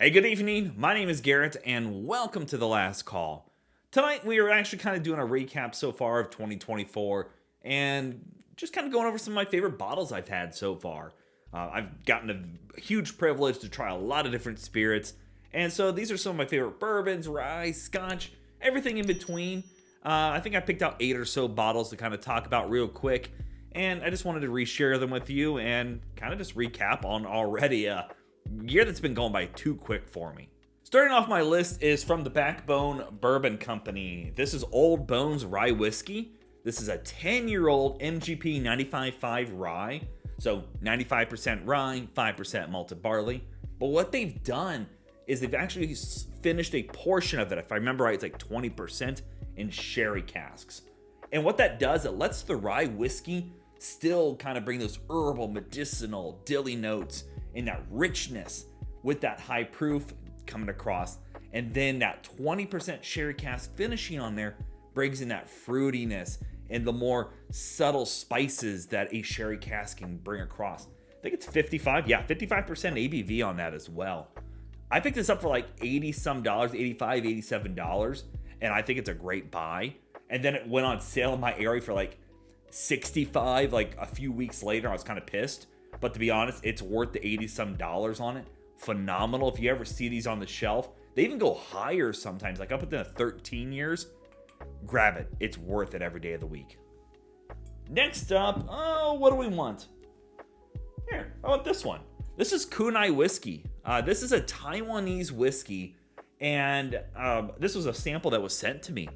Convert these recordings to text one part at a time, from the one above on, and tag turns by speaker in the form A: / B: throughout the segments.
A: Hey, good evening. My name is Garrett, and welcome to The Last Call. Tonight, we are actually kind of doing a recap so far of 2024 and just kind of going over some of my favorite bottles I've had so far. I've gotten a huge privilege to try a lot of different spirits, and so these are some of my favorite bourbons, rye, scotch, everything in between. I think I picked out 8 or so bottles to kind of talk about real quick, and I just wanted to reshare them with you and kind of just recap on already a year that's been going by too quick for me. Starting off my list is from the Backbone Bourbon Company. This is Old Bones Rye Whiskey. This is a 10-year-old MGP 95.5 rye. So 95% rye, 5% malted barley. But what they've done is they've actually finished a portion of it, if I remember right, it's like 20% in sherry casks. And what that does, it lets the rye whiskey still kind of bring those herbal, medicinal, dilly notes and that richness with that high proof coming across. And then that 20% sherry cask finishing on there brings in that fruitiness and the more subtle spices that a sherry cask can bring across. I think it's 55% ABV on that as well. I picked this up for like 80 some dollars, $85, $87, and I think it's a great buy. And then it went on sale in my area for like 65 like a few weeks later. I was kind of pissed. But to be honest, it's worth the 80 some dollars on it. Phenomenal. If you ever see these on the shelf, they even go higher sometimes, like up within 13 years. Grab it. It's worth it every day of the week. Next up, what do we want? Here, how about this one? This is Kunai Whiskey. This is a Taiwanese whiskey, and this was a sample that was sent to me,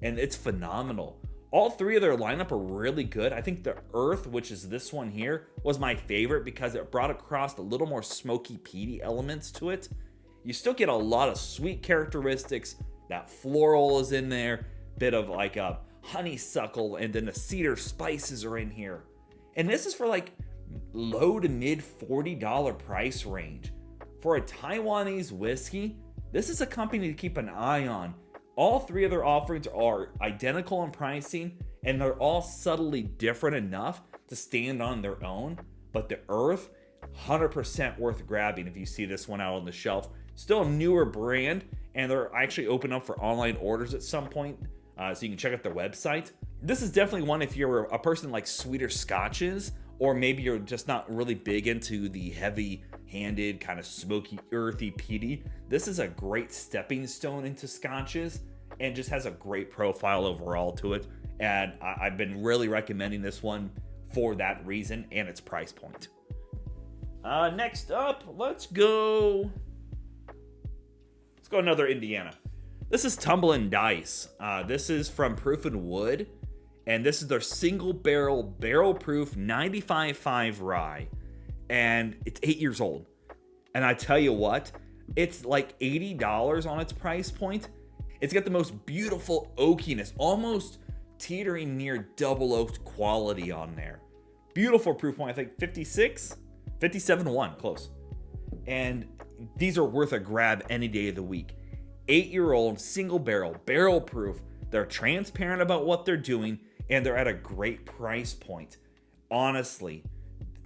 A: and it's phenomenal. All three of their lineup are really good. I think the Earth, which is this one here, was my favorite because it brought across a little more smoky, peaty elements to it. You still get a lot of sweet characteristics. That floral is in there, bit of like a honeysuckle, and then the cedar spices are in here. And this is for like low to mid $40 price range. For a Taiwanese whiskey, this is a company to keep an eye on. All three of their offerings are identical in pricing, and they're all subtly different enough to stand on their own. But the Earth, 100% worth grabbing if you see this one out on the shelf. Still a newer brand, and they're actually open up for online orders at some point, so you can check out their website. This is definitely one if you're a person like sweeter scotches, or maybe you're just not really big into the heavy-handed, kind of smoky, earthy, peaty. This is a great stepping stone into scotches and just has a great profile overall to it. And I've been really recommending this one for that reason and its price point. Next up, let's go another Indiana. This is Tumblin' Dice. This is from Proof and Wood. And this is their single barrel proof 95.5 rye. And it's 8 years old. And I tell you what, it's like $80 on its price point. It's got the most beautiful oakiness, almost teetering near double oaked quality on there. Beautiful proof point, I think 56, 57.1, close. And these are worth a grab any day of the week. 8-year-old single barrel proof. They're transparent about what they're doing, and they're at a great price point. Honestly,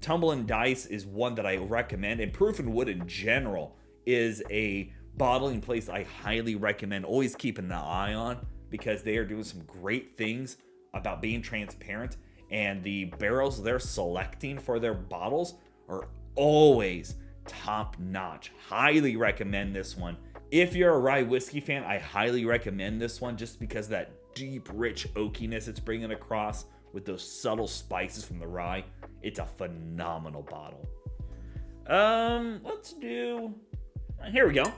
A: Tumblin' Dice is one that I recommend, and Proof and Wood in general is a bottling place I highly recommend always keeping an eye on, because they are doing some great things about being transparent, and the barrels they're selecting for their bottles are always top notch. Highly recommend this one. If you're a rye whiskey fan, I highly recommend this one just because of that deep, rich oakiness it's bringing across with those subtle spices from the rye. It's a phenomenal bottle. Here we go.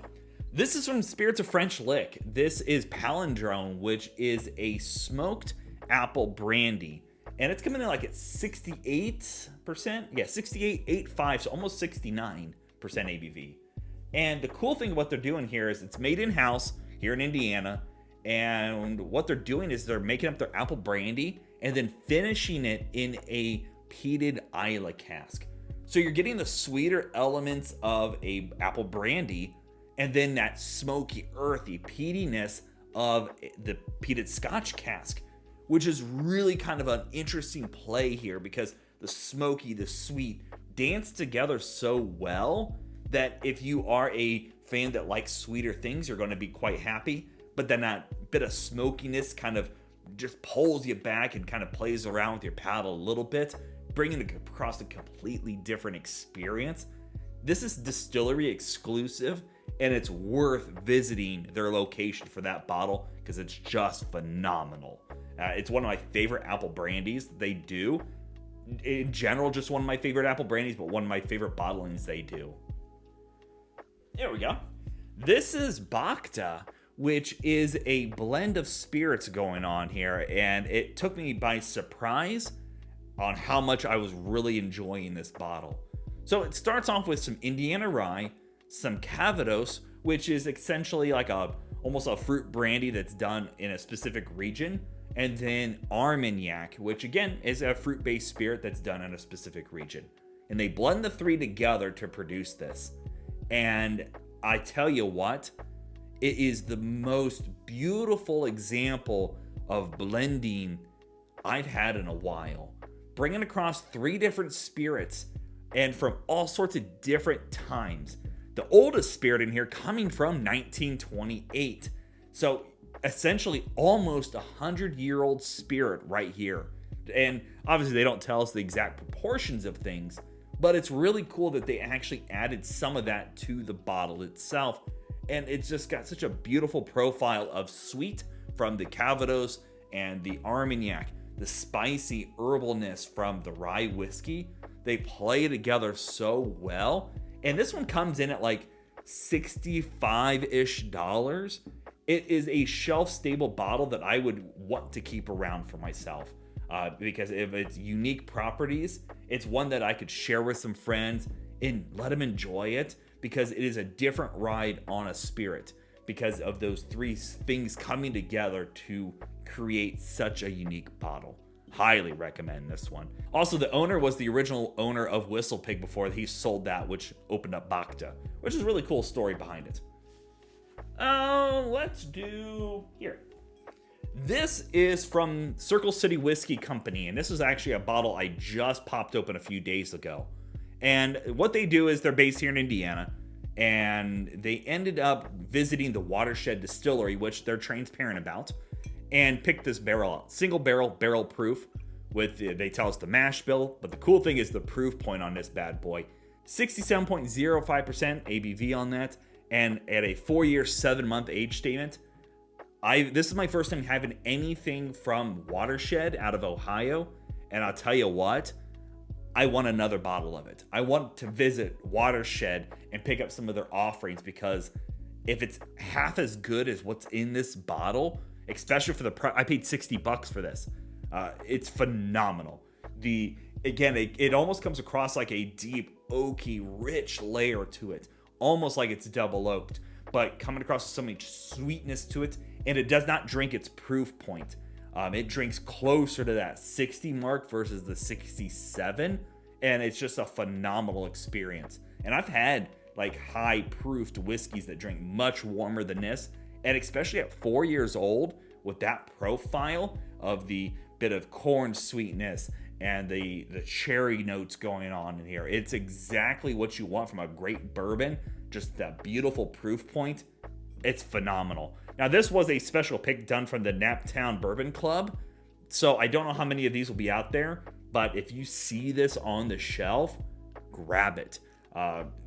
A: This is from Spirits of French Lick. This is Palindrome, which is a smoked apple brandy. And it's coming in like at 68%. Yeah, 68.85, so almost 69% ABV. And the cool thing what they're doing here is it's made in-house here in Indiana. And what they're doing is they're making up their apple brandy and then finishing it in a peated Islay cask. So you're getting the sweeter elements of a apple brandy and then that smoky, earthy peatiness of the peated Scotch cask, which is really kind of an interesting play here because the smoky, the sweet dance together so well that if you are a fan that likes sweeter things, you're going to be quite happy. But then that bit of smokiness kind of just pulls you back and kind of plays around with your palate a little bit, bringing it across a completely different experience. This is distillery exclusive, and it's worth visiting their location for that bottle because it's just phenomenal. It's one of my favorite apple brandies they do. In general, just one of my favorite apple brandies, but one of my favorite bottlings they do. There we go. This is Bacta, which is a blend of spirits going on here, and it took me by surprise on how much I was really enjoying this bottle. So it starts off with some Indiana rye, some Calvados, which is essentially like almost a fruit brandy that's done in a specific region, and then Armagnac, which again is a fruit-based spirit that's done in a specific region. And they blend the three together to produce this. And I tell you what, it is the most beautiful example of blending I've had in a while. Bringing across three different spirits and from all sorts of different times. The oldest spirit in here coming from 1928. So essentially almost 100-year-old spirit right here. And obviously they don't tell us the exact proportions of things, but it's really cool that they actually added some of that to the bottle itself. And it's just got such a beautiful profile of sweet from the Calvados and the Armagnac, the spicy herbalness from the rye whiskey. They play together so well. And this one comes in at like $65-ish. It is a shelf-stable bottle that I would want to keep around for myself. Because of its unique properties, it's one that I could share with some friends and let them enjoy it, because it is a different ride on a spirit because of those three things coming together to create such a unique bottle. Highly recommend this one. Also, the owner was the original owner of Whistle Pig before he sold that, which opened up Bacta, which is a really cool story behind it. Let's do here. This is from Circle City Whiskey Company, and this is actually a bottle I just popped open a few days ago. And what they do is they're based here in Indiana, and they ended up visiting the Watershed Distillery, which they're transparent about, and picked this barrel out. Single barrel, barrel proof, they tell us the mash bill, but the cool thing is the proof point on this bad boy. 67.05% ABV on that, and at a 4-year, 7-month age statement. This is my first time having anything from Watershed out of Ohio, and I'll tell you what, I want another bottle of it. I want to visit Watershed and pick up some of their offerings, because if it's half as good as what's in this bottle, especially for the price, I paid $60 for this. It's phenomenal. It almost comes across like a deep, oaky, rich layer to it, almost like it's double oaked, but coming across so much sweetness to it, and it does not drink its proof point. It drinks closer to that 60 mark versus the 67, and it's just a phenomenal experience. And I've had like high proofed whiskeys that drink much warmer than this, and especially at 4 years old with that profile of the bit of corn sweetness and the cherry notes going on in here. It's exactly what you want from a great bourbon, just that beautiful proof point. It's phenomenal. Now, this was a special pick done from the Naptown Bourbon Club, so I don't know how many of these will be out there, but if you see this on the shelf, grab it.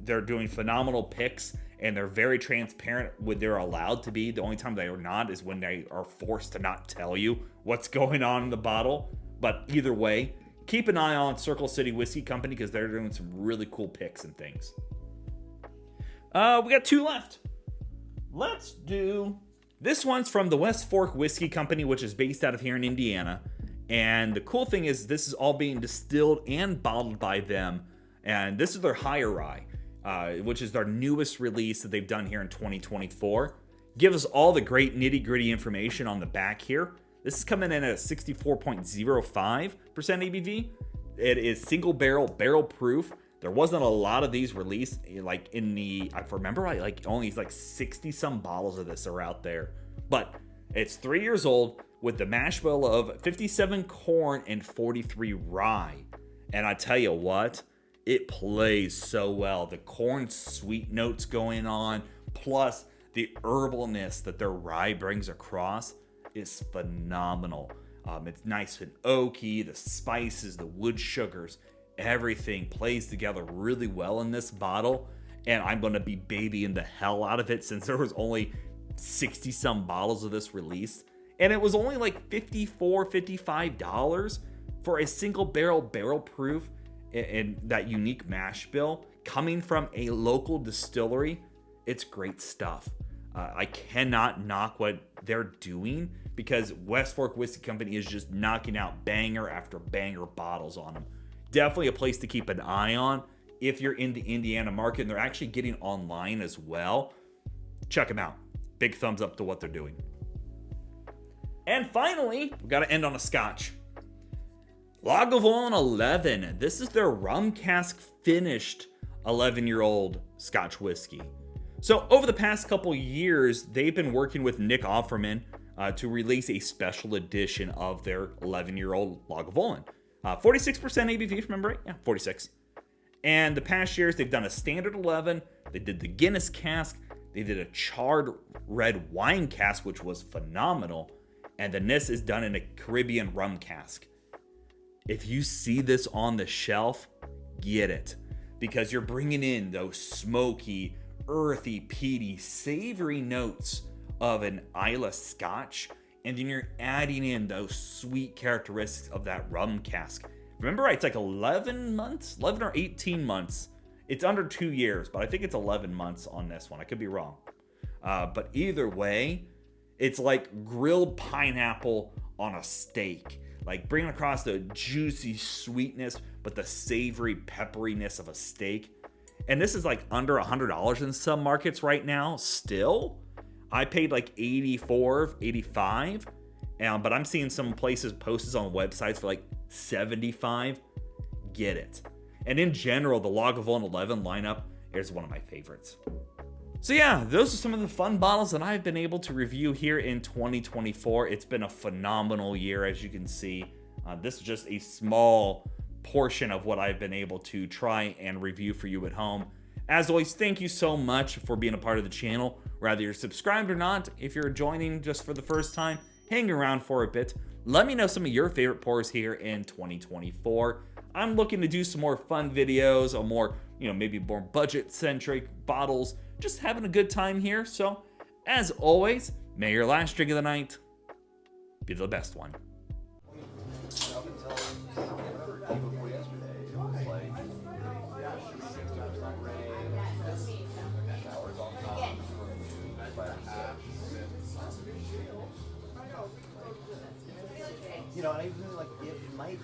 A: They're doing phenomenal picks, and they're very transparent when they're allowed to be. The only time they are not is when they are forced to not tell you what's going on in the bottle. But either way, keep an eye on Circle City Whiskey Company, because they're doing some really cool picks and things. We got 2 left. Let's do... This one's from the West Fork Whiskey Company, which is based out of here in Indiana. And the cool thing is this is all being distilled and bottled by them. And this is their higher rye, which is their newest release that they've done here in 2024. Give us all the great nitty-gritty information on the back here. This is coming in at a 64.05% ABV. It is single barrel, barrel proof. There wasn't a lot of these released, like in the, I remember like only like 60 some bottles of this are out there. But it's 3 years old with the mash bill of 57 corn and 43 rye. And I tell you what, it plays so well. The corn sweet notes going on, plus the herbalness that their rye brings across is phenomenal. It's nice and oaky, the spices, the wood sugars, everything plays together really well in this bottle. And I'm going to be babying the hell out of it since there was only 60 some bottles of this released. And it was only like $54, $55 for a single barrel proof and that unique mash bill coming from a local distillery. It's great stuff. I cannot knock what they're doing because West Fork Whiskey Company is just knocking out banger after banger bottles on them. Definitely a place to keep an eye on if you're in the Indiana market, and they're actually getting online as well. Check them out. Big thumbs up to what they're doing. And finally, we got to end on a scotch. Lagavulin 11. This is their rum cask finished 11-year-old Scotch whiskey. So over the past couple years, they've been working with Nick Offerman to release a special edition of their 11-year-old Lagavulin. 46% ABV, if you remember right? Yeah, 46. And the past years, they've done a standard 11. They did the Guinness cask. They did a charred red wine cask, which was phenomenal. And then this is done in a Caribbean rum cask. If you see this on the shelf, get it. Because you're bringing in those smoky, earthy, peaty, savory notes of an Islay Scotch. And then you're adding in those sweet characteristics of that rum cask. Remember, right, it's like 11 months, 11 or 18 months. It's under 2 years, but I think it's 11 months on this one. I could be wrong. But either way, it's like grilled pineapple on a steak. Like bringing across the juicy sweetness, but the savory pepperiness of a steak. And this is like under $100 in some markets right now still. I paid like 84, 85. But I'm seeing some places posted on websites for like 75. Get it. And in general, the Lagavulin 11 lineup is one of my favorites. So yeah, those are some of the fun bottles that I've been able to review here in 2024. It's been a phenomenal year, as you can see. This is just a small portion of what I've been able to try and review for you at home. As always, thank you so much for being a part of the channel. Whether you're subscribed or not, if you're joining just for the first time, hang around for a bit. Let me know some of your favorite pours here in 2024. I'm looking to do some more fun videos, or more, maybe more budget-centric bottles. Just having a good time here. So, as always, may your last drink of the night be the best one.
B: And I even like it might